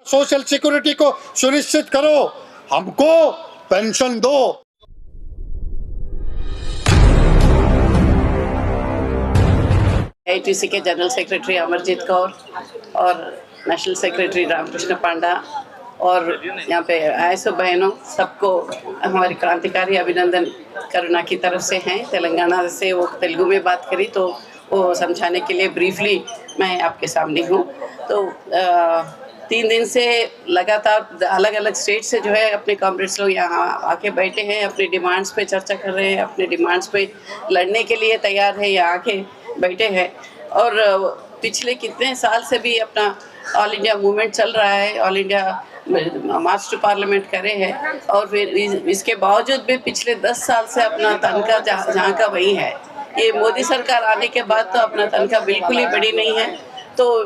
Social security को सुनिश्चित करो, हमको पेंशन दो। AITC के जनरल सेक्रेटरी अमरजीत कौर और नेशनल सेक्रेटरी रामकृष्ण पांडा और यहाँ पे आए सो बहनों, सबको हमारी क्रांतिकारी अभिनंदन करुणा की तरफ से हैं। तेलंगाना से वो तेलुगु में बात करी तो वो समझाने के लिए ब्रीफली मैं आपके सामने हूँ। तो 3 दिन से लगातार अलग अलग स्टेट से जो है अपने कॉमरेड्स लोग यहाँ आके बैठे हैं, अपनी डिमांड्स पे चर्चा कर रहे हैं, अपने डिमांड्स पे लड़ने के लिए तैयार है, यहाँ आके बैठे हैं। और पिछले कितने साल से भी अपना ऑल इंडिया मूवमेंट चल रहा है, all India March two parliament करे हैं और फिर इसके बावजूद भी पिछले 10 साल से अपना तनख्वाह जहाँ का वही है। ये मोदी सरकार आने के बाद तो अपना तनख्वाह बिल्कुल ही बढ़ी नहीं है। तो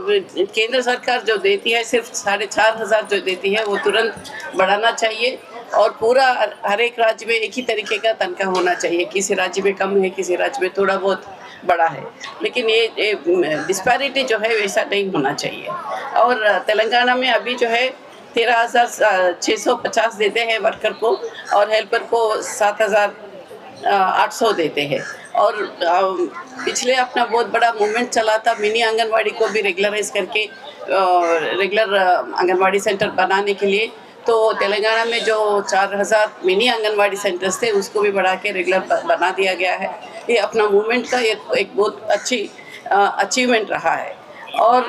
केंद्र सरकार जो देती है सिर्फ 4,500 जो देती है वो तुरंत बढ़ाना चाहिए और पूरा हर एक राज्य में एक ही तरीके का तनख्वाह होना चाहिए। किसी राज्य में कम है, किसी राज्य में थोड़ा बहुत बड़ा है, लेकिन ये डिस्पैरिटी जो है वैसा नहीं होना चाहिए। और तेलंगाना में अभी जो है 13,650 देते हैं वर्कर को और हेल्पर को 7,800 देते हैं। और पिछले अपना बहुत बड़ा मूवमेंट चला था मिनी आंगनवाड़ी को भी रेगुलराइज करके रेगुलर आंगनवाड़ी सेंटर बनाने के लिए। तो तेलंगाना में जो 4,000 मिनी आंगनवाड़ी सेंटर्स थे उसको भी बढ़ा के रेगुलर बना दिया गया है। ये अपना मूवमेंट का एक बहुत अच्छी अचीवमेंट रहा है। और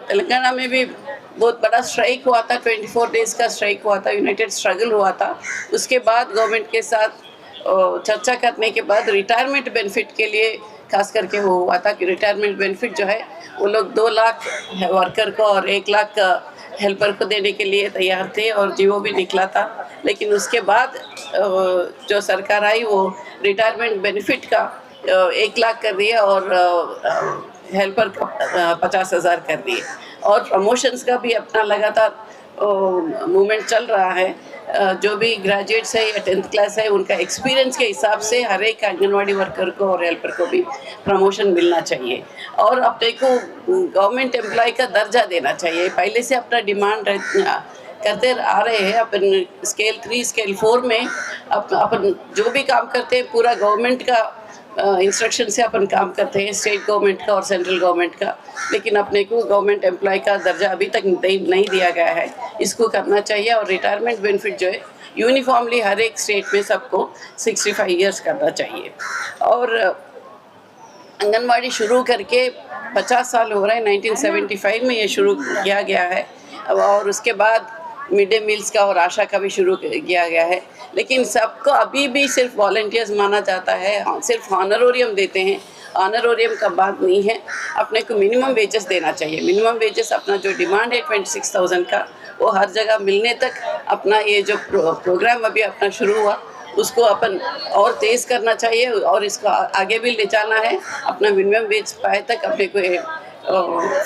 तेलंगाना में भी बहुत बड़ा स्ट्राइक हुआ था, 24 डेज़ का स्ट्राइक हुआ था, यूनाइटेड स्ट्रगल हुआ था। उसके बाद गवर्नमेंट के साथ चर्चा करने के बाद रिटायरमेंट बेनिफिट के लिए खास करके वो हुआ था कि रिटायरमेंट बेनिफिट जो है वो लोग 2 लाख वर्कर को और 1 लाख हेल्पर को देने के लिए तैयार थे और जीवो भी निकला था। लेकिन उसके बाद जो सरकार आई वो रिटायरमेंट बेनिफिट का 1 लाख कर दिया और हेल्पर का 50,000 कर दिए। और प्रमोशंस का भी अपना लगातार मूवमेंट चल रहा है। जो भी ग्रेजुएट्स है या 10th क्लास है उनका एक्सपीरियंस के हिसाब से हर एक आंगनवाड़ी वर्कर को और हेल्पर को भी प्रमोशन मिलना चाहिए और अपने को गवर्नमेंट एम्प्लॉय का दर्जा देना चाहिए। पहले से अपना डिमांड करते आ रहे हैं। अपन स्केल 3 स्केल 4 में अपन जो भी काम करते हैं पूरा गवर्नमेंट का इंस्ट्रक्शन से अपन काम करते हैं, स्टेट गवर्नमेंट का और सेंट्रल गवर्नमेंट का। लेकिन अपने को गवर्नमेंट एम्प्लॉय का दर्जा अभी तक नहीं दिया गया है, इसको करना चाहिए। और रिटायरमेंट बेनिफिट जो है यूनिफॉर्मली हर एक स्टेट में सबको 65 ईयर्स करना चाहिए। और आंगनवाड़ी शुरू करके 50 साल हो रहे हैं, 1975 में ये शुरू किया गया है और उसके बाद मिड डे मील्स का और आशा का भी शुरू किया गया है। लेकिन सबको अभी भी सिर्फ वॉलंटियर्स माना जाता है, सिर्फ ऑनरोरियम देते हैं। ऑनरोरियम का बात नहीं है, अपने को मिनिमम वेजेस देना चाहिए। मिनिमम वेजेस अपना जो डिमांड है 26,000 का वो हर जगह मिलने तक अपना ये जो प्रोग्राम अभी अपना शुरू हुआ उसको अपन और तेज़ करना चाहिए और इसको आगे भी ले जाना है। अपना मिनिमम वेज पाए तक अपने को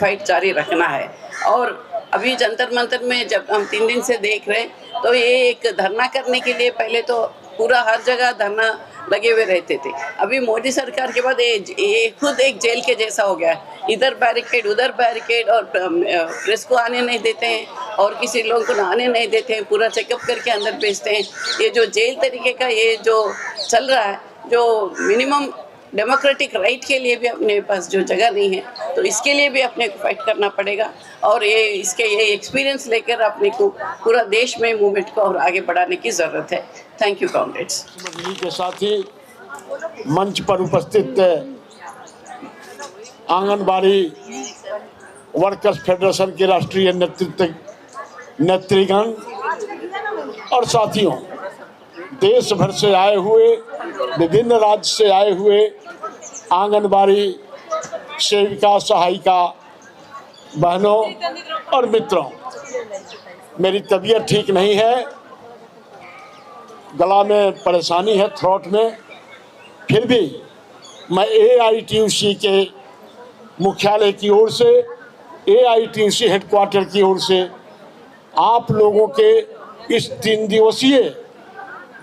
फाइट जारी रखना है। और अभी जंतर मंतर में जब हम 3 दिन से देख रहे हैं तो ये एक धरना करने के लिए पहले तो पूरा हर जगह धरना लगे हुए रहते थे। अभी मोदी सरकार के बाद ये खुद एक जेल के जैसा हो गया है। इधर बैरिकेड उधर बैरिकेड और प्रेस को आने नहीं देते हैं और किसी लोगों को आने नहीं देते हैं, पूरा चेकअप करके अंदर भेजते हैं। ये जो जेल तरीके का ये जो चल रहा है, जो मिनिमम डेमोक्रेटिक राइट के लिए भी अपने पास जो जगह नहीं है तो इसके लिए भी अपने को फाइट करना पड़ेगा। और ये एक्सपीरियंस लेकर अपने को पूरा देश में मूवमेंट को और आगे बढ़ाने की ज़रूरत है। Thank you comrades. के साथ ही मंच पर उपस्थित आंगनबाड़ी वर्कर्स फेडरेशन के राष्ट्रीय नेतृगण और साथियों, देश भर से आए हुए, विभिन्न राज्य से आए हुए आंगनबाड़ी सेविका सहायिका बहनों और मित्रों, मेरी तबीयत ठीक नहीं है, गला में परेशानी है, थ्रोट में। फिर भी मैं AITUC के मुख्यालय की ओर से, AITUC हेडक्वार्टर की ओर से आप लोगों के इस 3 दिवसीय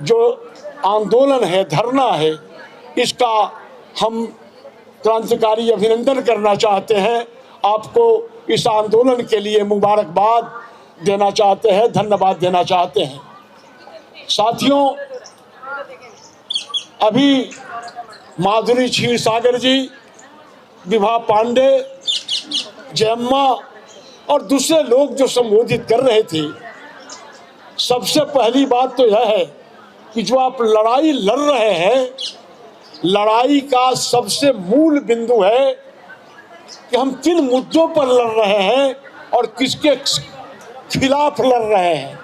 जो आंदोलन है, धरना है, इसका हम क्रांतिकारी अभिनंदन करना चाहते हैं। आपको इस आंदोलन के लिए मुबारकबाद देना चाहते हैं, धन्यवाद देना चाहते हैं। साथियों, अभी माधुरी क्षीरसागर जी, विभा पांडे, जयम्मा और दूसरे लोग जो संबोधित कर रहे थे, सबसे पहली बात तो यह है कि जो आप लड़ाई लड़ रहे हैं, लड़ाई का सबसे मूल बिंदु है कि हम किन मुद्दों पर लड़ रहे हैं और किसके खिलाफ लड़ रहे हैं।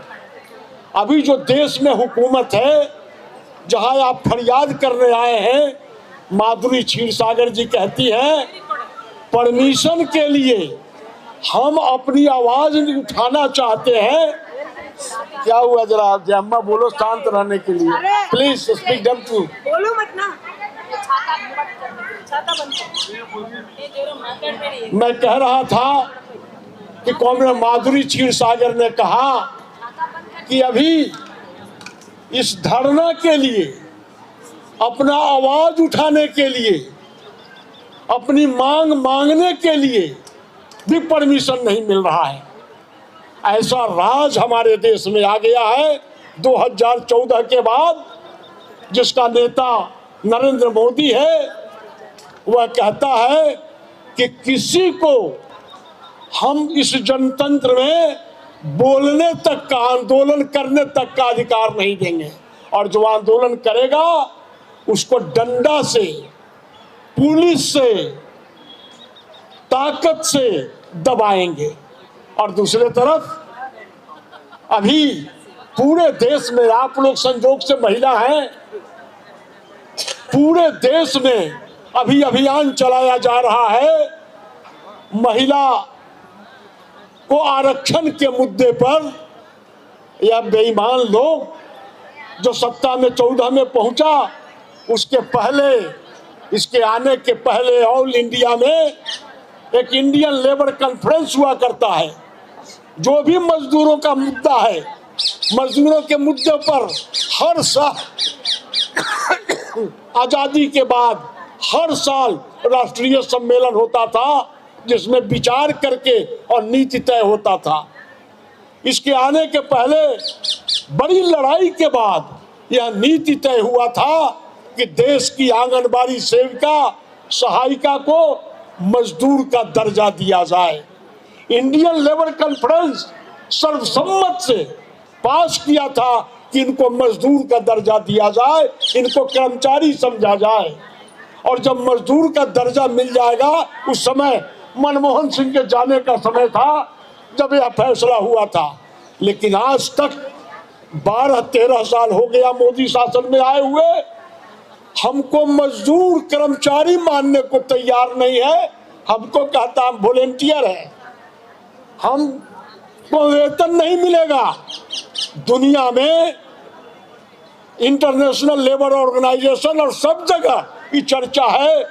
अभी जो देश में हुकूमत है, जहां आप फरियाद करने आए हैं, माधुरी क्षीरसागर जी कहती हैं परमिशन के लिए हम अपनी आवाज उठाना चाहते हैं। क्या हुआ, जरा जयम्मा बोलो, शांत रहने के लिए प्लीज स्पीक डम टू। बोलो मत ना। मैं कह रहा था कि कॉमरेड माधुरी क्षीरसागर ने कहा कि अभी इस धरना के लिए, अपना आवाज उठाने के लिए, अपनी मांग मांगने के लिए भी परमिशन नहीं मिल रहा है। ऐसा राज हमारे देश में आ गया है 2014 के बाद, जिसका नेता नरेंद्र मोदी है। वह कहता है कि किसी को हम इस जनतंत्र में बोलने तक का, आंदोलन करने तक का अधिकार नहीं देंगे, और जो आंदोलन करेगा उसको डंडा से, पुलिस से, ताकत से दबाएंगे। और दूसरे तरफ अभी पूरे देश में, आप लोग संजोग से महिला हैं, पूरे देश में अभी अभियान चलाया जा रहा है महिला को आरक्षण के मुद्दे पर। यह बेईमान लोग जो सत्ता में 14 में पहुंचा, उसके पहले, इसके आने के पहले ऑल इंडिया में एक इंडियन लेबर कॉन्फ्रेंस हुआ करता है। जो भी मजदूरों का मुद्दा है, मजदूरों के मुद्दे पर हर साल आजादी के बाद हर साल राष्ट्रीय सम्मेलन होता था, जिसमें विचार करके और नीति तय होता था। इसके आने के पहले बड़ी लड़ाई के बाद यह नीति तय हुआ था कि देश की आंगनबाड़ी सेविका, सहायिका को मजदूर का दर्जा दिया जाए। इंडियन लेबर कॉन्फ्रेंस सर्वसम्मत से पास किया था कि इनको मजदूर का दर्जा दिया जाए, इनको कर्मचारी समझा जाए। और जब मजदूर का दर्जा मिल जाएगा, उस समय मनमोहन सिंह के जाने का समय था जब यह फैसला हुआ था। लेकिन आज तक 12-13 साल हो गया मोदी शासन में आए हुए, हमको मजदूर कर्मचारी मानने को तैयार नहीं है। हमको कहता हम वॉलेंटियर है, हमको वेतन नहीं मिलेगा। दुनिया में इंटरनेशनल लेबर ऑर्गेनाइजेशन और सब जगह ये चर्चा है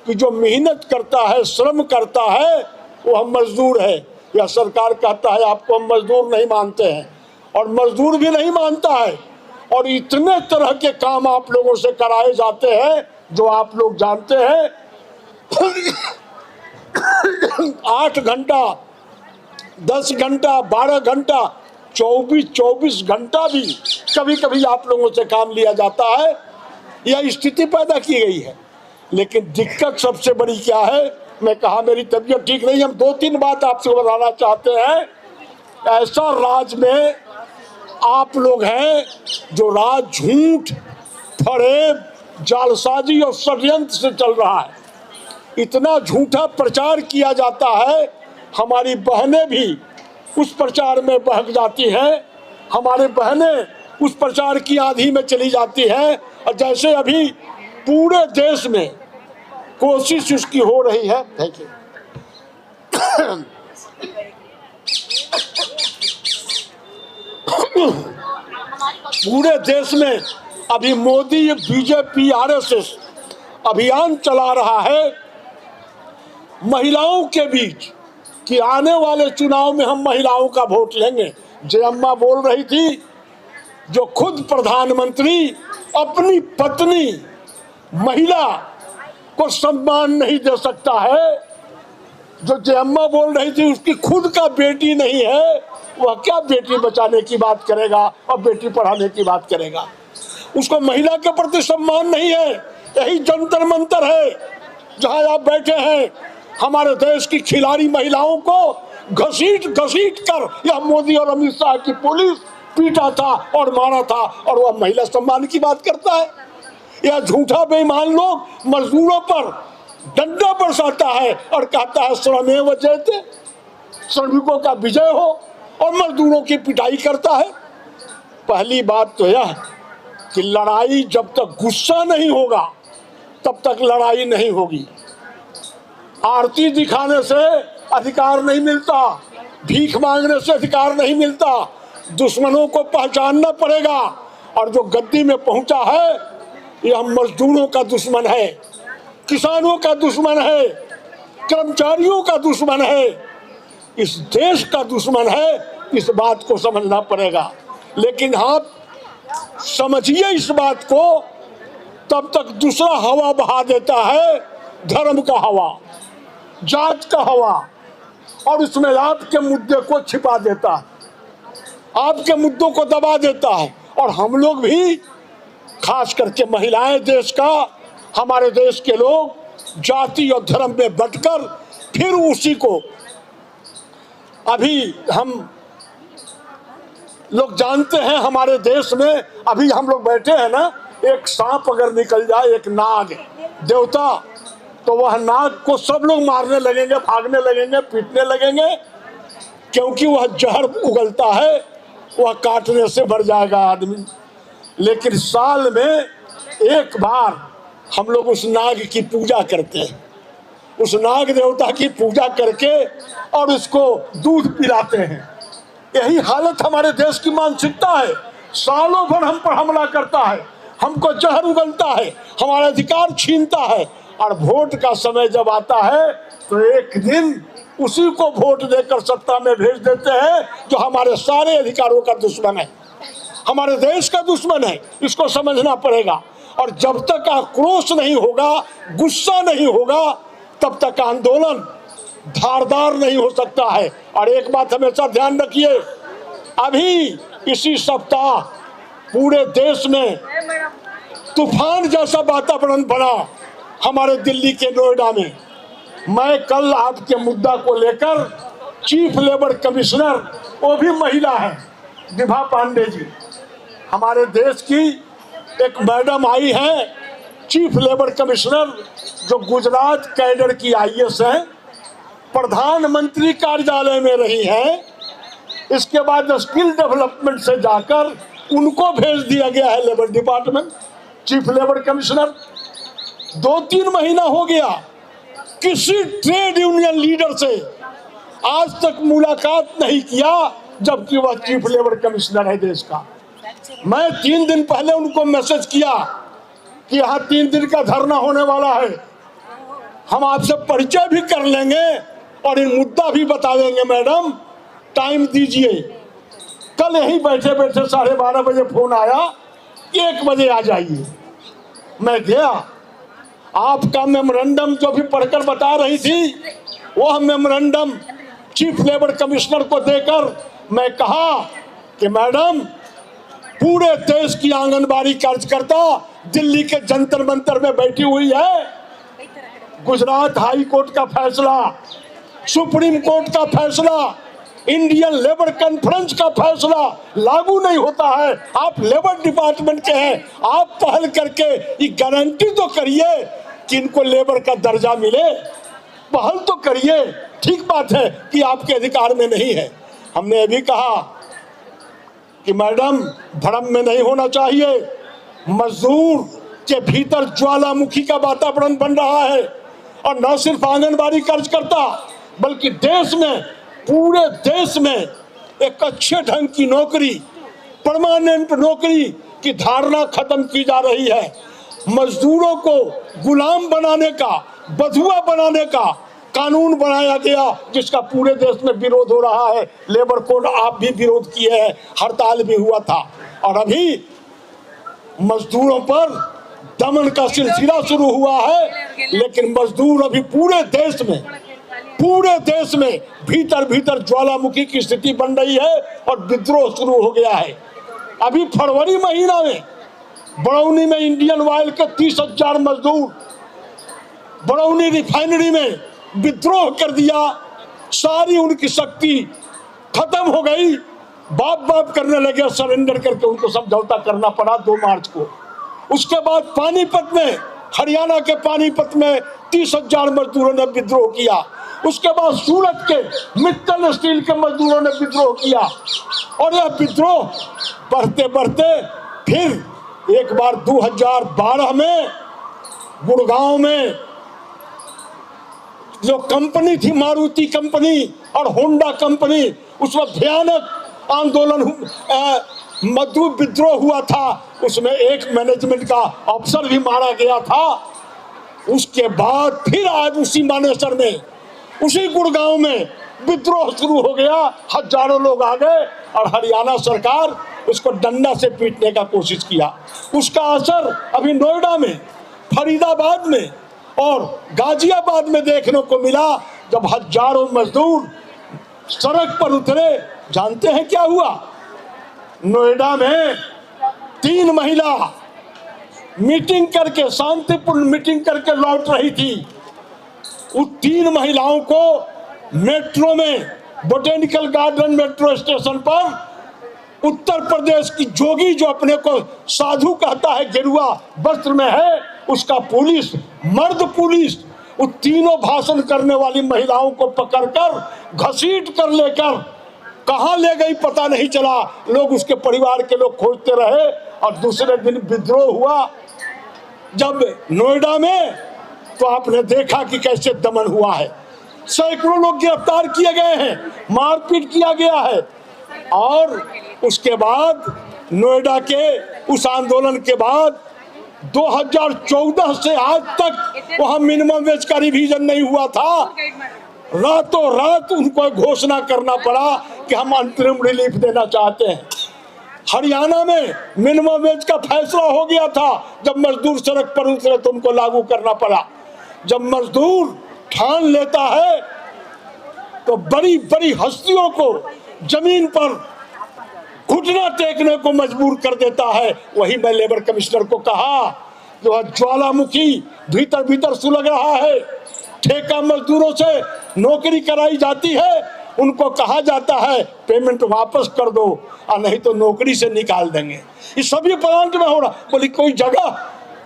कि जो मेहनत करता है, श्रम करता है, वो हम मजदूर है। या सरकार कहता है आपको हम मजदूर नहीं मानते हैं, और मजदूर भी नहीं मानता है। और इतने तरह के काम आप लोगों से कराए जाते हैं जो आप लोग जानते हैं। 8 घंटा, 10 घंटा, 12 घंटा, 24 घंटा भी कभी कभी आप लोगों से काम लिया जाता है। यह स्थिति पैदा की गई है। लेकिन दिक्कत सबसे बड़ी क्या है, मैं कहा मेरी तबीयत ठीक नहीं, हम 2-3 बात आपसे बताना चाहते हैं। ऐसा राज में आप लोग हैं जो राज झूठ, फरेब, जालसाजी और षड्यंत्र से चल रहा है। इतना झूठा प्रचार किया जाता है, हमारी बहनें भी उस प्रचार में बहक जाती हैं, हमारे बहनें उस प्रचार की आंधी में चली जाती हैं। और जैसे अभी पूरे देश में कोशिश उसकी हो रही है। Thank you. पूरे देश में अभी मोदी, बीजेपी, आरएसएस अभियान चला रहा है महिलाओं के बीच कि आने वाले चुनाव में हम महिलाओं का वोट लेंगे। जयम्मा बोल रही थी, जो खुद प्रधानमंत्री अपनी पत्नी महिला को सम्मान नहीं दे सकता है, जो जयम्मा बोल रही थी उसकी खुद का बेटी नहीं है, वह क्या बेटी बचाने की बात करेगा और बेटी पढ़ाने की बात करेगा। उसको महिला के प्रति सम्मान नहीं है। यही जंतर मंतर है जहां आप बैठे हैं। हमारे देश की खिलाड़ी महिलाओं को घसीट घसीट कर यह मोदी और अमित शाह की पुलिस पीटा था और मारा था, और वह महिला सम्मान की बात करता है। यह झूठा बेईमान लोग मजदूरों पर डंडा बरसाता है और कहता है श्रमेव जयते, श्रमिकों का विजय हो, और मजदूरों की पिटाई करता है। पहली बात तो यह कि लड़ाई जब तक गुस्सा नहीं होगा तब तक लड़ाई नहीं होगी। आरती दिखाने से अधिकार नहीं मिलता, भीख मांगने से अधिकार नहीं मिलता। दुश्मनों को पहचानना पड़ेगा, और जो गद्दी में पहुंचा है यह मजदूरों का दुश्मन है, किसानों का दुश्मन है, कर्मचारियों का दुश्मन है, इस देश का दुश्मन है। इस बात को समझना पड़ेगा। लेकिन आप समझिए इस बात को, तब तक दूसरा हवा बहा देता है, धर्म का हवा, जात का हवा, और उसमें आपके मुद्दे को छिपा देता है, आपके मुद्दों को दबा देता है। और हम लोग भी, खास करके महिलाएं देश का, हमारे देश के लोग जाति और धर्म में बंटकर फिर उसी को, अभी हम लोग जानते हैं हमारे देश में अभी हम लोग बैठे हैं ना, एक सांप अगर निकल जाए, एक नाग देवता, तो वह नाग को सब लोग मारने लगेंगे, भागने लगेंगे, पीटने लगेंगे, क्योंकि वह जहर उगलता है, वह काटने से मर जाएगा आदमी। लेकिन साल में एक बार हम लोग उस नाग की पूजा करते हैं, उस नाग देवता की पूजा करके और उसको दूध पिलाते हैं। यही हालत हमारे देश की मानसिकता है। सालों भर हम पर हमला करता है, हमको जहर उगलता है, हमारा अधिकार छीनता है, और वोट का समय जब आता है तो एक दिन उसी को वोट देकर सत्ता में भेज देते हैं जो हमारे सारे अधिकारों का दुश्मन है, हमारे देश का दुश्मन है। इसको समझना पड़ेगा। और जब तक आक्रोश नहीं होगा, गुस्सा नहीं होगा, तब तक आंदोलन धारदार नहीं हो सकता है। और एक बात हमेशा ध्यान रखिए, अभी इसी सप्ताह पूरे देश में तूफान जैसा वातावरण बना हमारे दिल्ली के नोएडा में। मैं कल आपके मुद्दा को लेकर चीफ लेबर कमिश्नर, वो भी महिला है, विभा पांडे जी, हमारे देश की एक मैडम आई है चीफ लेबर कमिश्नर, जो गुजरात कैडर की IAS है, प्रधानमंत्री कार्यालय में रही हैं। इसके बाद स्किल डेवलपमेंट से जाकर उनको भेज दिया गया है labour department, chief labour commissioner. 2-3 महीना हो गया, किसी ट्रेड यूनियन लीडर से आज तक मुलाकात नहीं किया, जबकि वह चीफ लेबर कमिश्नर है देश का। मैं 3 दिन पहले उनको मैसेज किया कि यहाँ 3 दिन का धरना होने वाला है, हम आपसे परिचय भी कर लेंगे और इन मुद्दा भी बता देंगे, मैडम टाइम दीजिए। कल यहीं बैठे बैठे 12:30 बजे फोन आया, 1 बजे आ जाइए। मैं गया, आपका मेमोरेंडम जो भी पढ़कर बता रही थी, वह मेमोरेंडम चीफ लेबर कमिश्नर को देकर मैं कहा कि मैडम, पूरे देश की आंगनबाड़ी कार्यकर्ता दिल्ली के जंतर मंतर में बैठी हुई है, गुजरात हाई कोर्ट का फैसला, सुप्रीम कोर्ट का फैसला, इंडियन लेबर कॉन्फ्रेंस का फैसला लागू नहीं होता है। आप लेबर डिपार्टमेंट के हैं, आप पहल करके ये गारंटी तो करिए कि इनको लेबर का दर्जा मिले, पहल तो करिए। ठीक बात है कि आपके अधिकार में नहीं है। हमने अभी कहा कि मैडम, भ्रम में नहीं होना चाहिए, मजदूर के भीतर ज्वालामुखी का वातावरण बन रहा है, और न सिर्फ आंगनबाड़ी कार्यकर्ता बल्कि देश में, पूरे देश में एक अच्छे ढंग की नौकरी, परमानेंट नौकरी की धारणा खत्म की जा रही है। मजदूरों को गुलाम बनाने का, बधुआ बनाने का कानून बनाया गया, जिसका पूरे देश में विरोध हो रहा है। लेबर कोड आप भी विरोध किए हैं, हड़ताल भी हुआ था, और अभी मजदूरों पर दमन का सिलसिला शुरू हुआ है। लेकिन मजदूर अभी पूरे देश में पूरे देश में भीतर भीतर ज्वालामुखी की स्थिति बन रही है और विद्रोह शुरू हो गया है। अभी फरवरी महीना में बरौनी में इंडियन ऑयल के 30,000 मजदूर बरौनी रिफाइनरी में विद्रोह कर दिया। सारी उनकी शक्ति खत्म हो गई, बाप बाप करने लगे, सरेंडर करके उनको समझौता करना पड़ा 2 मार्च को। उसके बाद पानीपत में, हरियाणा के पानीपत में 30,000 मजदूरों ने विद्रोह किया। उसके बाद सूरत के मित्तल स्टील के मजदूरों ने विद्रोह किया और यह विद्रोह बढ़ते बढ़ते फिर एक बार 2012 में गुड़गांव में जो कंपनी थी, मारुति कंपनी और होंडा कंपनी, उसमें भयानक आंदोलन मजदूर विद्रोह हुआ था। उसमें एक मैनेजमेंट का अफसर भी मारा गया था। उसके बाद फिर आज उसी मानेसर में, उसी गुड़गांव में विद्रोह शुरू हो गया। हजारों लोग आ गए और हरियाणा सरकार उसको डंडा से पीटने का कोशिश किया। उसका असर अभी नोएडा में, फरीदाबाद में और गाजियाबाद में देखने को मिला। जब हजारों मजदूर सड़क पर उतरे, जानते हैं क्या हुआ? नोएडा में 3 महिला मीटिंग करके, शांतिपूर्ण मीटिंग करके लौट रही थी। उन 3 महिलाओं को मेट्रो में, बोटेनिकल गार्डन मेट्रो स्टेशन पर उत्तर प्रदेश की जोगी, जो अपने को साधु कहता है, गेरुआ वस्त्र में है, उसका पुलिस, मर्द पुलिस, उन तीनों भाषण करने वाली महिलाओं को पकड़कर घसीट कर लेकर कहां ले गई पता नहीं चला। लोग, उसके परिवार के लोग खोजते रहे और दूसरे दिन विद्रोह हुआ जब नोएडा में, तो आपने देखा कि कैसे दमन हुआ है। सैकड़ों लोग गिरफ्तार किए गए हैं, मारपीट किया गया है। और उसके बाद नोएडा के उस आंदोलन के बाद 2014 से आज तक वहां मिनिमम वेज का रिवीजन नहीं हुआ था। रातों रात उनको घोषणा करना पड़ा कि हम अंतरिम रिलीफ देना चाहते हैं। हरियाणा में मिनिमम वेज का फैसला हो गया था। जब मजदूर सड़क पर उतरे तो उनको लागू करना पड़ा। जब मजदूर ठान लेता है तो बड़ी बड़ी हस्तियों को जमीन पर घुटना टेकने को मजबूर कर देता है। वही मैं लेबर कमिश्नर को कहा, जो ज्वालामुखी भीतर भीतर सुलग रहा है। ठेका मजदूरों से नौकरी कराई जाती है, उनको कहा जाता है पेमेंट वापस कर दो और नहीं तो नौकरी से निकाल देंगे। ये सभी प्लांट में हो रहा। बोली कोई जगह,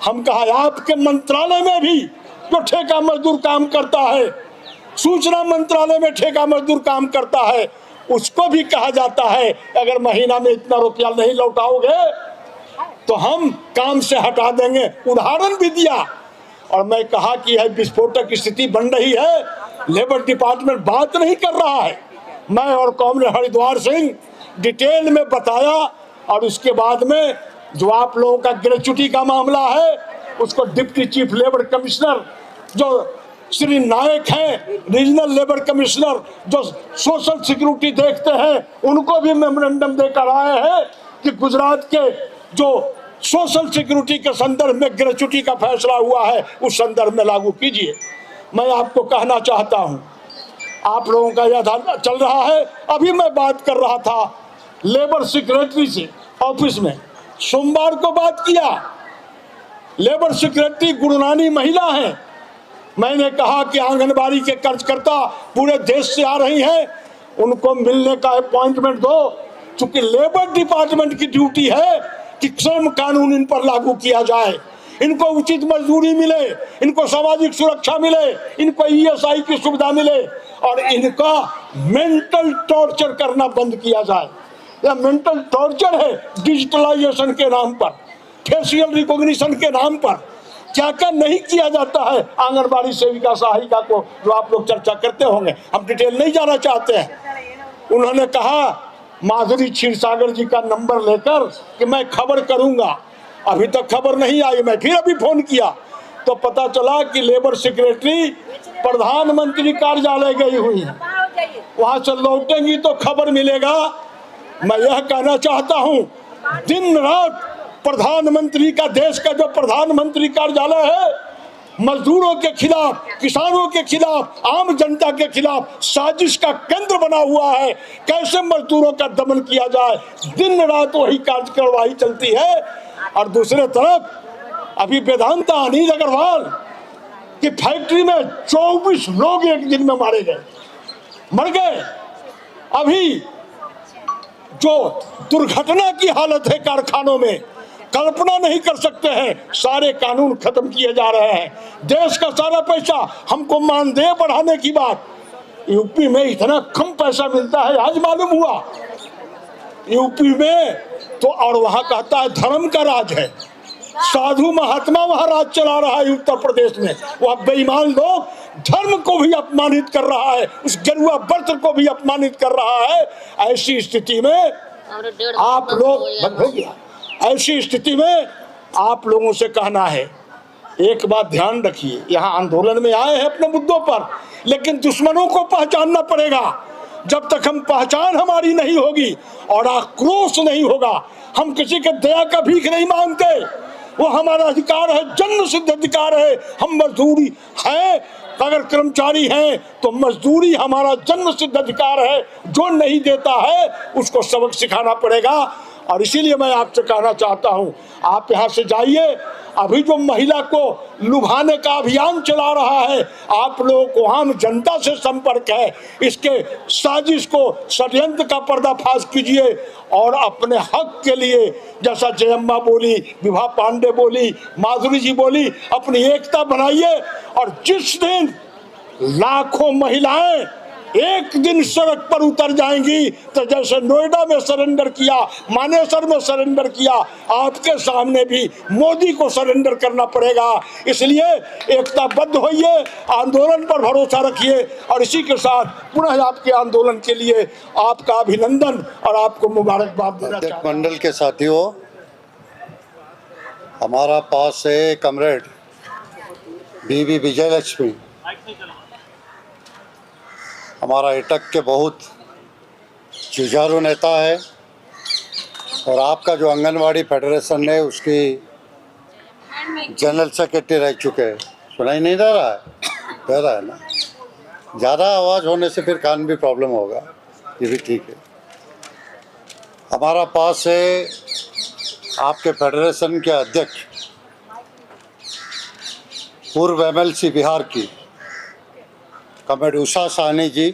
हम कहा आपके मंत्रालय में भी जो ठेका मजदूर काम करता है, सूचना मंत्रालय में ठेका मजदूर काम करता है, उसको भी कहा जाता है अगर महीना में इतना रुपया नहीं लौटाओगे तो हम काम से हटा देंगे। उदाहरण भी दिया। और मैं कहा कि यह विस्फोटक स्थिति बन रही है, लेबर डिपार्टमेंट बात नहीं कर रहा है। मैं और कॉमरेड हरिद्वार सिंह डिटेल में बताया। और उसके बाद में जो आप लोगों का ग्रेच्युटी का मामला है, उसको डिप्टी चीफ लेबर कमिश्नर जो श्री नायक हैं, रीजनल लेबर कमिश्नर जो सोशल सिक्योरिटी देखते हैं, उनको भी मेमोरेंडम देकर आए हैं कि गुजरात के जो सोशल सिक्योरिटी के संदर्भ में ग्रेच्युटी का फैसला हुआ है, उस संदर्भ में लागू कीजिए। मैं आपको कहना चाहता हूं, आप लोगों का यह चल रहा है। अभी मैं बात कर रहा था लेबर सेक्रेटरी से ऑफिस में, सोमवार को बात किया। लेबर सेक्रेटरी गुरुनानी महिला हैं। मैंने कहा कि आंगनबाड़ी के कार्यकर्ता पूरे देश से आ रही हैं, उनको मिलने का अपॉइंटमेंट दो। चूंकि लेबर डिपार्टमेंट की ड्यूटी है कि श्रम कानून इन पर लागू किया जाए, इनको उचित मजदूरी मिले, इनको सामाजिक सुरक्षा मिले, इनको ESI की सुविधा मिले और इनका मेंटल टॉर्चर करना बंद किया जाए। यह मेंटल टॉर्चर है डिजिटलाइजेशन के नाम पर, फेशियल रिकॉग्निशन के नाम पर। क्या क्या नहीं किया जाता है आंगनबाड़ी सेविका सहायिका को, जो आप लोग चर्चा करते होंगे, हम डिटेल नहीं जाना चाहते हैं। उन्होंने कहा माधुरी क्षीरसागर जी का नंबर लेकर कि मैं खबर करूंगा। अभी तक खबर नहीं आई। मैं फिर अभी फोन किया तो पता चला कि लेबर सेक्रेटरी प्रधानमंत्री कार्यालय गई हुई है, वहां से लौटेंगी तो खबर मिलेगा। मैं यह कहना चाहता हूं, दिन रात प्रधानमंत्री का, देश का जो प्रधानमंत्री कार्यालय है, मजदूरों के खिलाफ, किसानों के खिलाफ, आम जनता के खिलाफ साजिश का केंद्र बना हुआ है। कैसे मजदूरों का दमन किया जाए, दिन रात वही कार्यवाही चलती है। और दूसरे तरफ अभी वेदांता अनिल अग्रवाल की फैक्ट्री में 24 लोग एक दिन में मर गए। अभी जो दुर्घटना की हालत है कारखानों में, कल्पना नहीं कर सकते हैं। सारे कानून खत्म किए जा रहे हैं। देश का सारा पैसा, हमको मानदेय बढ़ाने की बात, यूपी में इतना कम पैसा मिलता है आज मालूम हुआ। यूपी में तो, और वहां कहता है धर्म का राज है, साधु महात्मा वहां राज चला रहा है उत्तर प्रदेश में। वह बेईमान लोग धर्म को भी अपमानित कर रहा है, उस गेरुआ वस्त्र को भी अपमानित कर रहा है। ऐसी स्थिति में आप लोग, बंद हो गया, ऐसी स्थिति में आप लोगों से कहना है, एक बात ध्यान रखिए, यहाँ आंदोलन में आए हैं अपने मुद्दों पर, लेकिन दुश्मनों को पहचानना पड़ेगा। जब तक हम पहचान हमारी नहीं होगी और आक्रोश नहीं होगा, हम किसी के दया का भीख नहीं मांगते। वो हमारा अधिकार है, जन्म सिद्ध अधिकार है। हम मजदूरी हैं, अगर कर्मचारी हैं तो मजदूरी हमारा जन्म सिद्ध अधिकार है। जो नहीं देता है उसको सबक सिखाना पड़ेगा। और इसीलिए मैं आपसे कहना चाहता हूं, आप यहां से जाइए। अभी जो महिला को लुभाने का अभियान चला रहा है, आप लोगों को आम जनता से संपर्क है, इसके साजिश को, षड्यंत्र का पर्दाफाश कीजिए और अपने हक के लिए, जैसा जयम्मा बोली, विभा पांडे बोली, माधुरी जी बोली, अपनी एकता बनाइए। और जिस दिन लाखों महिलाएं एक दिन सड़क पर उतर जाएंगी, तो जैसे नोएडा में सरेंडर किया, मानेसर में सरेंडर किया, आपके सामने भी मोदी को सरेंडर करना पड़ेगा। इसलिए एकताबद्ध होइए, आंदोलन पर भरोसा रखिए। और इसी के साथ पुनः आपके आंदोलन के लिए आपका अभिनंदन और आपको मुबारकबाद देना चाहता हूं। मंडल के साथियों, हमारा पास है कमरेड बीबी विजयलक्ष्मी, हमारा एटक के बहुत जुझारू नेता है और आपका जो आंगनवाड़ी फेडरेशन है उसकी जनरल सेक्रेटरी रह चुके हैं। सुनाई नहीं दे रहा है? दे रहा है ना? ज़्यादा आवाज़ होने से फिर कान भी प्रॉब्लम होगा, ये भी ठीक है। हमारा पास है आपके फेडरेशन के अध्यक्ष, पूर्व एमएलसी बिहार की कमेड उषा साहनी जी,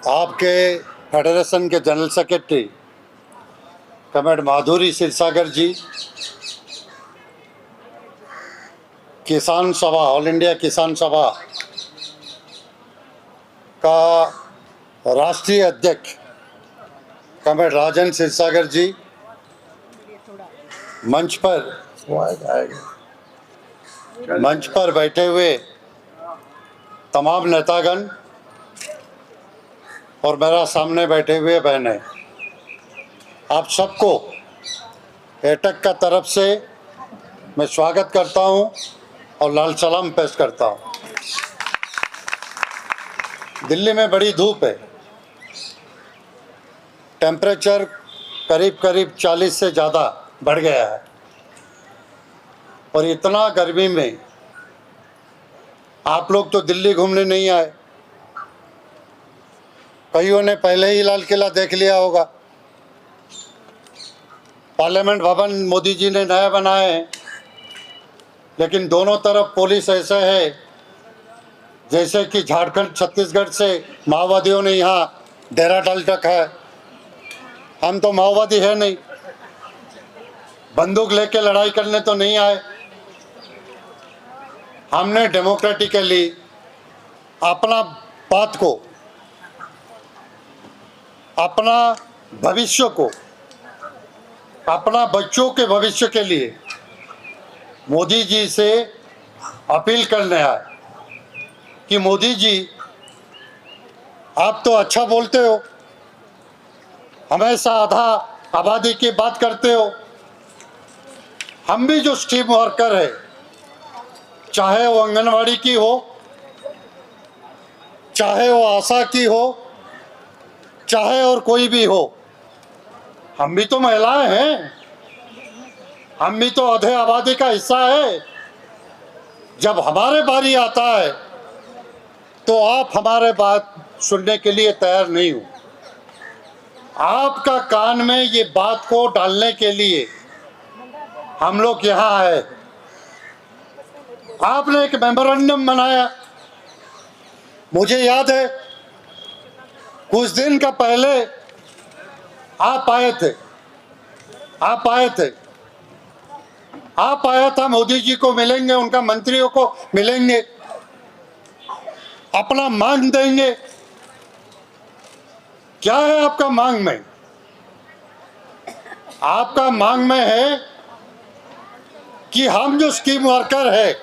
आपके फेडरेशन के जनरल सेक्रेटरी कमेड माधुरी सिरसागर जी, किसान सभा, ऑल इंडिया किसान सभा का राष्ट्रीय अध्यक्ष कमेड राजन सिरसागर जी, मंच पर बैठे हुए तमाम नेतागण और मेरा सामने बैठे हुए बहनें, आप सबको एटक का तरफ से मैं स्वागत करता हूं और लाल सलाम पेश करता हूं। दिल्ली में बड़ी धूप है, टेम्परेचर करीब करीब 40 से ज़्यादा बढ़ गया है और इतना गर्मी में आप लोग तो दिल्ली घूमने नहीं आए, कईयों ने पहले ही लाल किला देख लिया होगा। पार्लियामेंट भवन मोदी जी ने नया बनाए हैं, लेकिन दोनों तरफ पुलिस ऐसे है जैसे कि झारखंड छत्तीसगढ़ से माओवादियों ने यहाँ डेरा डाल रखा है। हम तो माओवादी है नहीं, बंदूक लेके लड़ाई करने तो नहीं आए। हमने डेमोक्रेटिकली अपना बात को, अपना भविष्य को, अपना बच्चों के भविष्य के लिए मोदी जी से अपील करने आए कि मोदी जी, आप तो अच्छा बोलते हो, हमेशा आधा आबादी की बात करते हो। हम भी जो स्ट्रीम वर्कर है, चाहे वो आंगनवाड़ी की हो, चाहे वो आशा की हो, चाहे और कोई भी हो, हम भी तो महिलाएं हैं। हम भी तो आधे आबादी का हिस्सा है। जब हमारे बारी आता है तो आप हमारे बात सुनने के लिए तैयार नहीं हो। आपका कान में ये बात को डालने के लिए हम लोग यहाँ आए। आपने एक मेमोरेंडम बनाया, मुझे याद है कुछ दिन का पहले आप आया था, मोदी जी को मिलेंगे, उनका मंत्रियों को मिलेंगे, अपना मांग देंगे। क्या है आपका मांग में? आपका मांग में है कि हम जो स्कीम वर्कर है,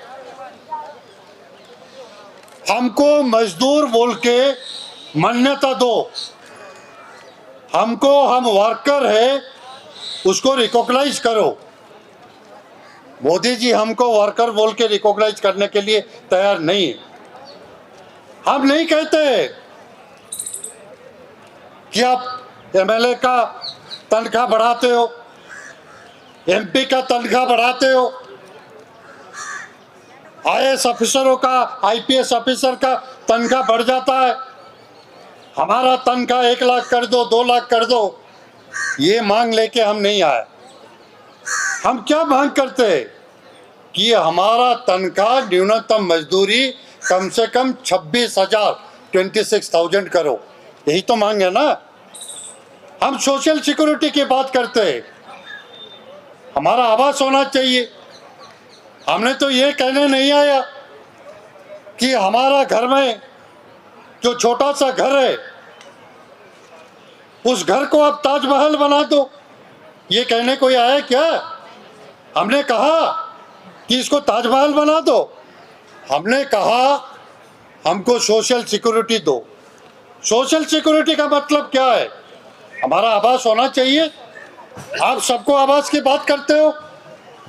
हमको मजदूर बोल के मान्यता दो, हमको हम वर्कर है उसको रिकॉग्नाइज करो। मोदी जी हमको वर्कर बोल के रिकॉग्नाइज करने के लिए तैयार नहीं है। हम नहीं कहते कि आप एमएलए का तनख्वाह बढ़ाते हो, एमपी का तनख्वाह बढ़ाते हो, आईएएस ऑफिसरों का, आईपीएस ऑफिसर का तनख्वाह बढ़ जाता है। हमारा तनख्वाह 1 लाख कर दो, 2 लाख कर दो, ये मांग लेके हम नहीं आए। हम क्या मांग करते हैं कि हमारा तनख्वाह न्यूनतम मजदूरी कम से कम 26,000 करो, यही तो मांग है ना। हम सोशल सिक्योरिटी की बात करते हैं, हमारा आवास होना चाहिए। हमने तो ये कहने नहीं आया कि हमारा घर में जो छोटा सा घर है उस घर को आप ताजमहल बना दो, ये कहने कोई आया क्या? हमने कहा कि इसको ताजमहल बना दो, हमने कहा हमको सोशल सिक्योरिटी दो। सोशल सिक्योरिटी का मतलब क्या है? हमारा आवास होना चाहिए। आप सबको आवास की बात करते हो,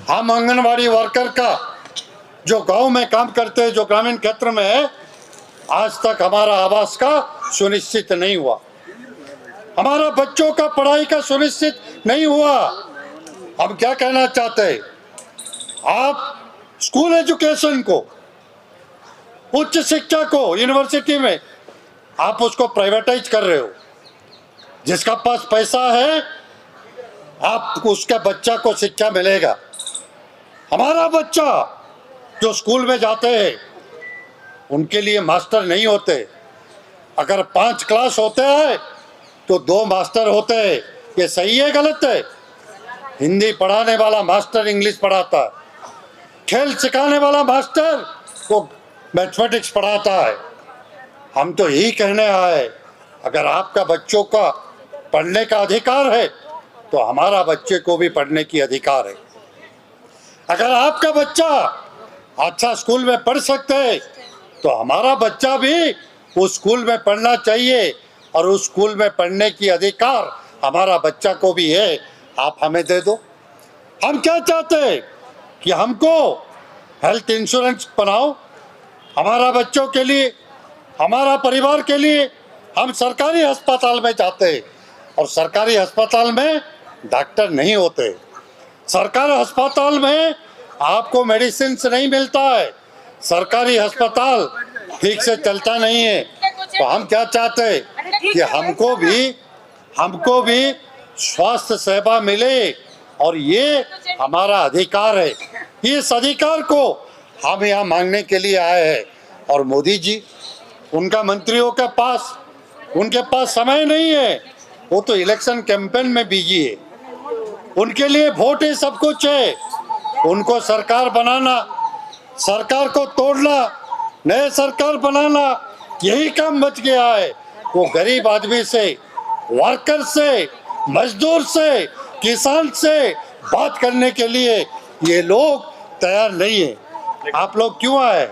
हम आंगनवाड़ी वर्कर का जो गांव में काम करते हैं, जो ग्रामीण क्षेत्र में है, आज तक हमारा आवास का सुनिश्चित नहीं हुआ, हमारा बच्चों का पढ़ाई का सुनिश्चित नहीं हुआ। हम क्या कहना चाहते हैं? आप स्कूल एजुकेशन को, उच्च शिक्षा को, यूनिवर्सिटी में आप उसको प्राइवेटाइज कर रहे हो। जिसका पास पैसा है आप उसका बच्चा को शिक्षा मिलेगा। हमारा बच्चा जो स्कूल में जाते हैं उनके लिए मास्टर नहीं होते। अगर 5 क्लास होते हैं तो 2 मास्टर होते हैं। ये सही है गलत है? हिंदी पढ़ाने वाला मास्टर इंग्लिश पढ़ाता है, खेल सिखाने वाला मास्टर वो मैथमेटिक्स पढ़ाता है। हम तो यही कहने आए, अगर आपका बच्चों का पढ़ने का अधिकार है तो हमारा बच्चे को भी पढ़ने की अधिकार है। अगर आपका बच्चा अच्छा स्कूल में पढ़ सकते हैं तो हमारा बच्चा भी उस स्कूल में पढ़ना चाहिए, और उस स्कूल में पढ़ने की अधिकार हमारा बच्चा को भी है। आप हमें दे दो। हम क्या चाहते हैं कि हमको हेल्थ इंश्योरेंस बनाओ हमारा बच्चों के लिए, हमारा परिवार के लिए। हम सरकारी अस्पताल में जाते हैं और सरकारी अस्पताल में डॉक्टर नहीं होते, सरकारी अस्पताल में आपको मेडिसिन नहीं मिलता है, सरकारी अस्पताल ठीक से चलता नहीं है। तो हम क्या चाहते हैं कि हमको भी स्वास्थ्य सेवा मिले, और ये हमारा अधिकार है। इस अधिकार को हम यहाँ मांगने के लिए आए हैं। और मोदी जी, उनका मंत्रियों के पास उनके पास समय नहीं है, वो तो इलेक्शन कैंपेन में बिजी है। उनके लिए वोट ही सब कुछ है। उनको सरकार बनाना, सरकार को तोड़ना, नए सरकार बनाना, यही काम बच गया है। वो गरीब आदमी से, वर्कर से, मजदूर से, किसान से बात करने के लिए ये लोग तैयार नहीं है। आप लोग क्यों आए?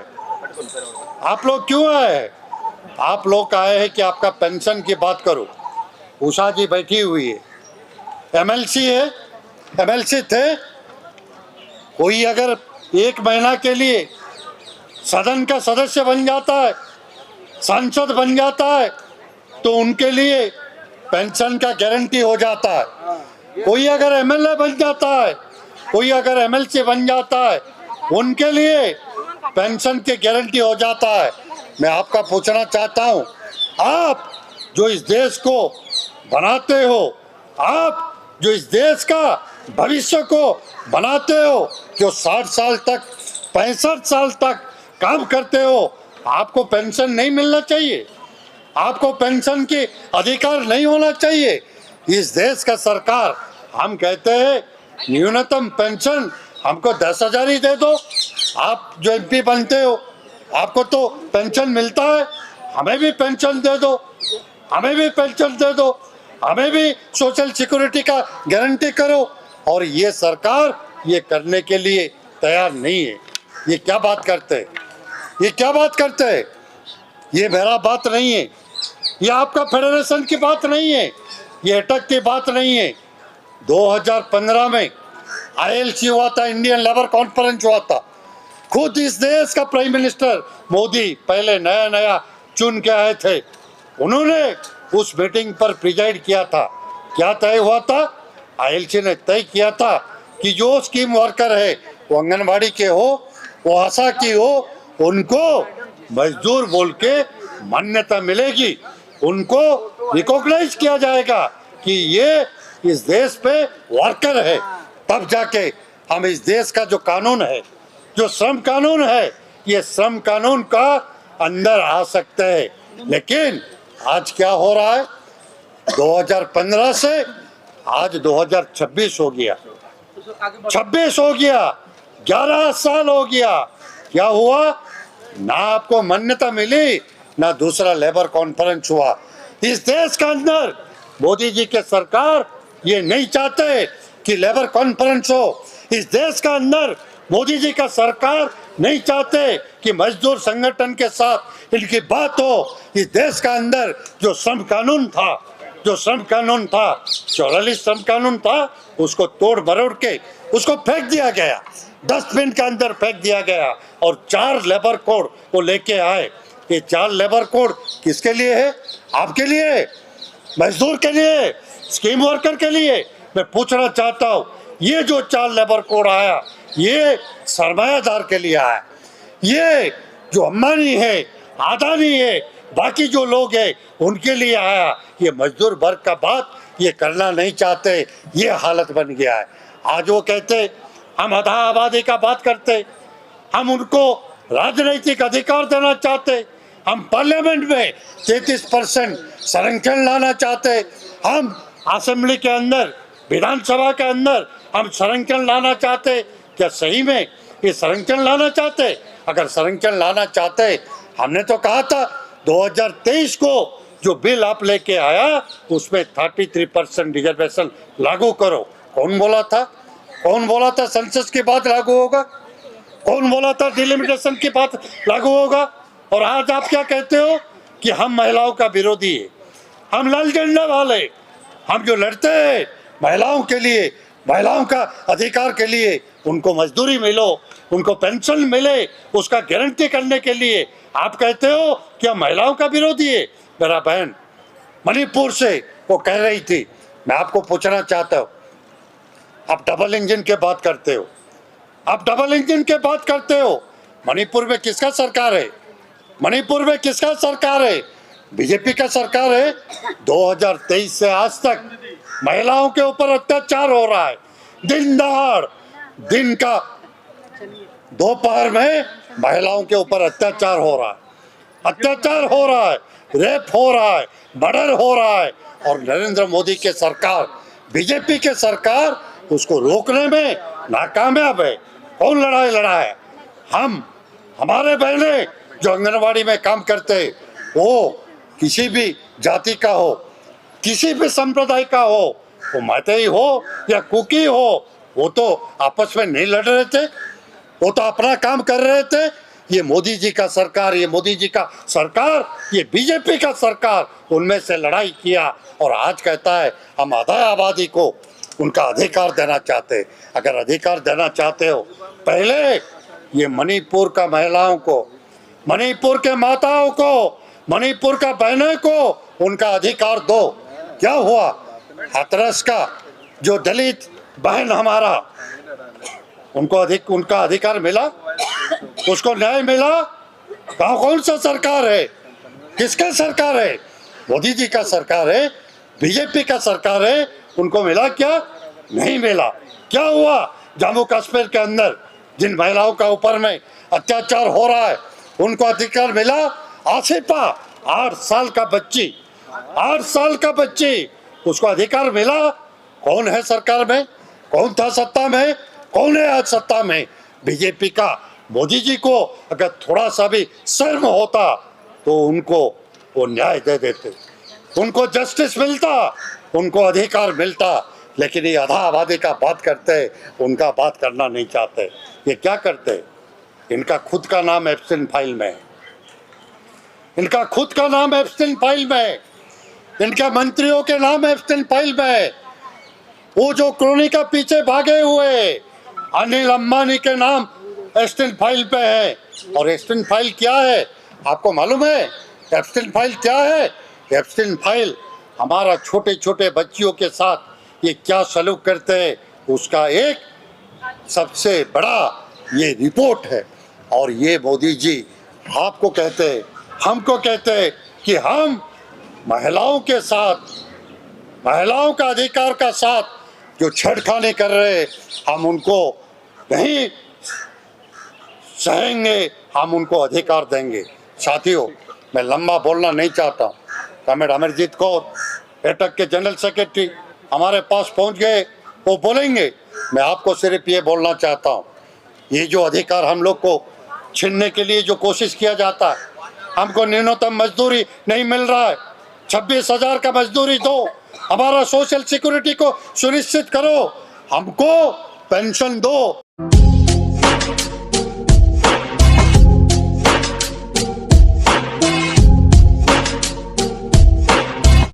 आप लोग क्यों आए? आप लोग आए हैं कि आपका पेंशन की बात करो। उषा जी बैठी हुई है, एमएलसी है, एमएलसी थे। कोई अगर 1 महीना के लिए सदन का सदस्य बन जाता है, सांसद बन जाता है, तो उनके लिए पेंशन का गारंटी हो जाता है। कोई अगर एमएलए बन जाता है, कोई अगर एमएलसी बन जाता है उनके लिए पेंशन की गारंटी हो जाता है। मैं आपका पूछना चाहता हूँ, आप जो इस देश को बनाते हो, आप जो इस देश का भविष्य को बनाते हो, जो 60 साल तक 65 साल तक काम करते हो, आपको पेंशन नहीं मिलना चाहिए? आपको पेंशन के अधिकार नहीं होना चाहिए? इस देश का सरकार, हम कहते हैं न्यूनतम पेंशन हमको 10,000 ही दे दो। आप जो एमपी बनते हो आपको तो पेंशन मिलता है, हमें भी पेंशन दे दो, हमें भी पेंशन दे दो, हमें भी सोशल सिक्योरिटी का गारंटी करो। और ये सरकार ये करने के लिए तैयार नहीं है। ये क्या बात करते हैं? ये क्या बात करते हैं? ये मेरा बात नहीं है, ये आपका फेडरेशन की बात नहीं है, ये अटक की बात नहीं है। 2015 में ILC हुआ था, इंडियन लेबर कॉन्फ्रेंस हुआ था। खुद इस देश का प्राइम मिनिस्टर मोदी पहले नया नया चुन के आए थे, उन्होंने उस मीटिंग पर प्रिजाइड किया था। क्या तय हुआ था? ILC ने तय किया था कि जो स्कीम वर्कर है वो आंगनबाड़ी के हो, वो आशा की हो, उनको मजदूर बोल के मान्यता मिलेगी, उनको रिकॉग्नाइज किया जाएगा कि ये इस देश पे वर्कर है। तब जाके हम इस देश का जो कानून है, जो श्रम कानून है, ये श्रम कानून का अंदर आ सकते हैं। लेकिन आज क्या हो रहा है? 2015 से आज 2026 हो गया, 26 हो गया, 11 साल हो गया। क्या हुआ? ना आपको मान्यता मिली, ना दूसरा लेबर कॉन्फ्रेंस हुआ। इस देश के अंदर मोदी जी के सरकार ये नहीं चाहते कि लेबर कॉन्फ्रेंस हो। इस देश का अंदर मोदी जी का सरकार नहीं चाहते कि मजदूर संगठन के साथ इनकी बात हो। इस देश का अंदर जो श्रम कानून था, जो श्रम कानून था, 44 श्रम कानून था, उसको तोड़ मरोड़ के उसको फेंक दिया गया, डस्टबिन के अंदर फेंक दिया गया और 4 लेबर कोड वो लेके आए। ये 4 लेबर कोड किसके लिए है? आपके लिए, मजदूर के लिए, स्कीम वर्कर के लिए। मैं पूछना चाहता हूँ, ये जो 4 लेबर कोड आया, ये सरमायादार के लिए आया। ये जो अंबानी है, अदानी है, बाकी जो लोग हैं उनके लिए आया। ये मजदूर वर्ग का बात ये करना नहीं चाहते, ये हालत बन गया है। आज वो कहते हम आधा आबादी का बात करते, हम उनको राजनीतिक अधिकार देना चाहते, हम पार्लियामेंट में 33% संरक्षण लाना चाहते, हम असेंबली के अंदर, विधानसभा के अंदर हम संरक्षण लाना चाहते। क्या सही में ये संरक्षण लाना चाहते? अगर संरक्षण लाना चाहते, हमने तो कहा था 2023 को जो बिल आप लेके आया उसमें 33% रिजर्वेशन लागू करो। कौन बोला था? कौन बोला था सेंसस की बात लागू होगा? कौन बोला था डिलिमिटेशन की बात लागू होगा? और आज आप क्या कहते हो कि हम महिलाओं का विरोधी है, हम लाल झंडा वाले, हम जो लड़ते हैं महिलाओं के लिए, महिलाओं का अधिकार के लिए, उनको मजदूरी मिलो, उनको पेंशन मिले, उसका गारंटी करने के लिए आप कहते हो कि हम महिलाओं का विरोधी है। मेरा बहन मणिपुर से वो कह रही थी, मैं आपको पूछना चाहता हूँ, आप डबल इंजन के बात करते हो, आप डबल इंजन के बात करते हो। मणिपुर में किसका सरकार है? मणिपुर में किसका सरकार है? बीजेपी का सरकार है। 2023 से आज तक महिलाओं के ऊपर अत्याचार हो रहा है। दिन दहाड़, दिन का दोपहर में महिलाओं के ऊपर अत्याचार हो रहा है, अत्याचार हो रहा है, रेप हो रहा है, मर्डर हो रहा है। और नरेंद्र मोदी के सरकार, बीजेपी के सरकार उसको रोकने में नाकामयाब है। कौन लड़ाई लड़ा है? हम, हमारे बहने जो आंगनबाड़ी में काम करते हैं, वो किसी भी जाति का हो, किसी भी संप्रदाय का हो, वो मैतेई हो या कुकी हो, वो तो आपस में नहीं लड़ रहे थे, वो तो अपना काम कर रहे थे। ये मोदी जी का सरकार, ये मोदी जी का सरकार, ये बीजेपी का सरकार उनमें से लड़ाई किया और आज कहता है हम आधा आबादी को उनका अधिकार देना चाहते। अगर अधिकार देना चाहते हो, पहले ये मणिपुर का महिलाओं को, मणिपुर के माताओं को, मणिपुर का बहनों को उनका अधिकार दो। क्या हुआ? हाथरस का जो दलित बहन हमारा, उनका अधिकार मिला, उसको न्याय मिला? कौन सा सरकार है, किसका सरकार है? मोदी जी का सरकार है, बीजेपी का सरकार है। उनको मिला क्या? नहीं मिला। क्या हुआ जम्मू कश्मीर के अंदर जिन महिलाओं का ऊपर में अत्याचार हो रहा है, उनको अधिकार मिला? आसिफा 8 साल का बच्ची, 8 साल का बच्ची, उसको अधिकार मिला? कौन है सरकार में? कौन था सत्ता में? कौन है आज सत्ता में? बीजेपी का। मोदी जी को अगर थोड़ा सा भी शर्म होता तो उनको वो न्याय दे देते, उनको जस्टिस मिलता, उनको अधिकार मिलता। लेकिन ये आधा आबादी का बात करते, उनका बात करना नहीं चाहते। ये क्या करते? इनका खुद का नाम एब्स्टिन फाइल में है, इनका खुद का नाम एब्स्टिन फाइल में है, इनके मंत्रियों के नाम एब्स्टिन फाइल में है। वो जो क्रोनी का पीछे भागे हुए अनिल अंबानी के नाम एब्स्टिन फाइल पे है। और एब्स्टिन फाइल क्या है आपको मालूम है? एब्स्टिन फाइल क्या है? एब्स्टिन फाइल हमारा छोटे छोटे बच्चियों के साथ ये क्या सलूक करते हैं उसका एक सबसे बड़ा ये रिपोर्ट है। और ये मोदी जी आपको कहते हैं, हमको कहते हैं कि हम महिलाओं के साथ, महिलाओं का अधिकार का साथ जो छेड़खानी कर रहे हैं, हम उनको नहीं सहेंगे, हम उनको अधिकार देंगे। साथियों, मैं लंबा बोलना नहीं चाहता हूँ। कॉमरेड अमरजीत कौर एटक के जनरल सेक्रेटरी हमारे पास पहुँच गए, वो बोलेंगे। मैं आपको सिर्फ ये बोलना चाहता हूँ, ये जो अधिकार हम लोग को छीनने के लिए जो कोशिश किया जाता है, हमको न्यूनतम मजदूरी नहीं मिल रहा है, 26,000 का मजदूरी दो, हमारा सोशल सिक्योरिटी को सुनिश्चित करो, हमको पेंशन दो।